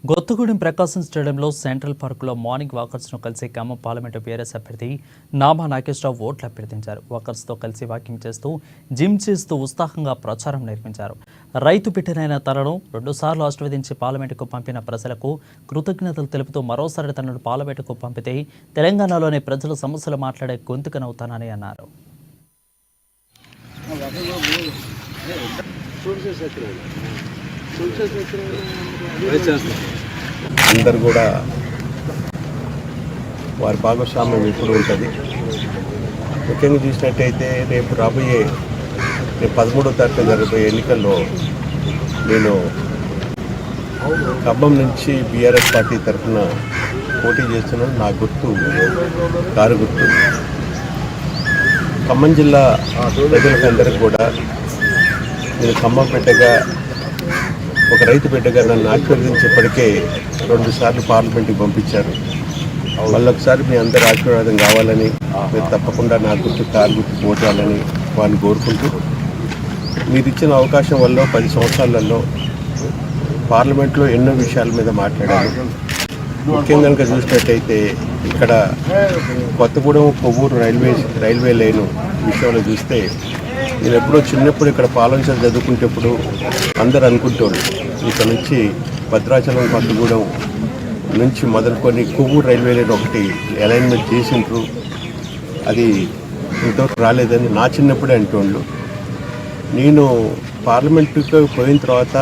కొత్తగూడెం ప్రకాశం స్టేడియంలో సెంట్రల్ పార్కులో మార్నింగ్ వాకర్స్ను కలిసి ఖమ్మం పార్లమెంటు బీఆర్ఎస్ అభ్యర్థి నామా నాగేశ్వరరావు ఓట్లు అభ్యర్థించారు. వాకర్స్తో కలిసి వాకింగ్ చేస్తూ జిమ్ చేస్తూ ఉత్సాహంగా ప్రచారం నిర్మించారు. రైతు బిడ్డనైన తనను 2 సార్లు ఆశీర్వదించి పార్లమెంటుకు పంపిన ప్రజలకు కృతజ్ఞతలు తెలుపుతూ మరోసారి తనను పార్లమెంటుకు పంపితే తెలంగాణలోని ప్రజల సమస్యలు మాట్లాడే గొంతుకనవుతానని అన్నారు. అందరు కూడా వారి భాగస్వామ్యం ఎప్పుడు ఉంటుంది. ముఖ్యంగా చూసినట్టయితే రేపు 13వ తారీఖున జరగబోయే ఎన్నికల్లో నేను ఖమ్మం నుంచి బీఆర్ఎస్ పార్టీ తరఫున పోటీ చేస్తున్నాను. నా గుర్తు కారు గుర్తు. ఖమ్మం జిల్లా ప్రజలకు అందరికీ కూడా నేను ఖమ్మం బిడ్డగా ఒక రైతు బిడ్డగా నన్ను ఆశీర్వదించేప్పటికే 2 సార్లు పార్లమెంట్కి పంపించారు. మళ్ళొకసారి మీ అందరి ఆశీర్వాదం కావాలని, మీరు తప్పకుండా నా గుర్తు కారు గుర్తు పోటాలని వారిని కోరుకుంటూ, మీరు ఇచ్చిన అవకాశం వల్ల 10 సంవత్సరాలలో పార్లమెంట్లో ఎన్నో విషయాల మీద మాట్లాడాను. ముఖ్యంగా కనుక చూసినట్టయితే ఇక్కడ కొత్తగూడెం కొవ్వూరు రైల్వే లైను విషయంలో చూస్తే, నేను ఎప్పుడో చిన్నప్పుడు ఇక్కడ పాలనచల్ చదువుకుంటేప్పుడు అందరు అనుకుంటారు ఇక్కడ నుంచి భద్రాచలం కొత్తగూడెం నుంచి మొదలుకొని కొవ్వూరు రైల్వే లైన్ ఒకటి అలైన్మెంట్ చేసిండ్రు, అది ఇంతవరకు రాలేదని నా చిన్నప్పుడే అంటోళ్ళు. నేను పార్లమెంటుకు పోయిన తర్వాత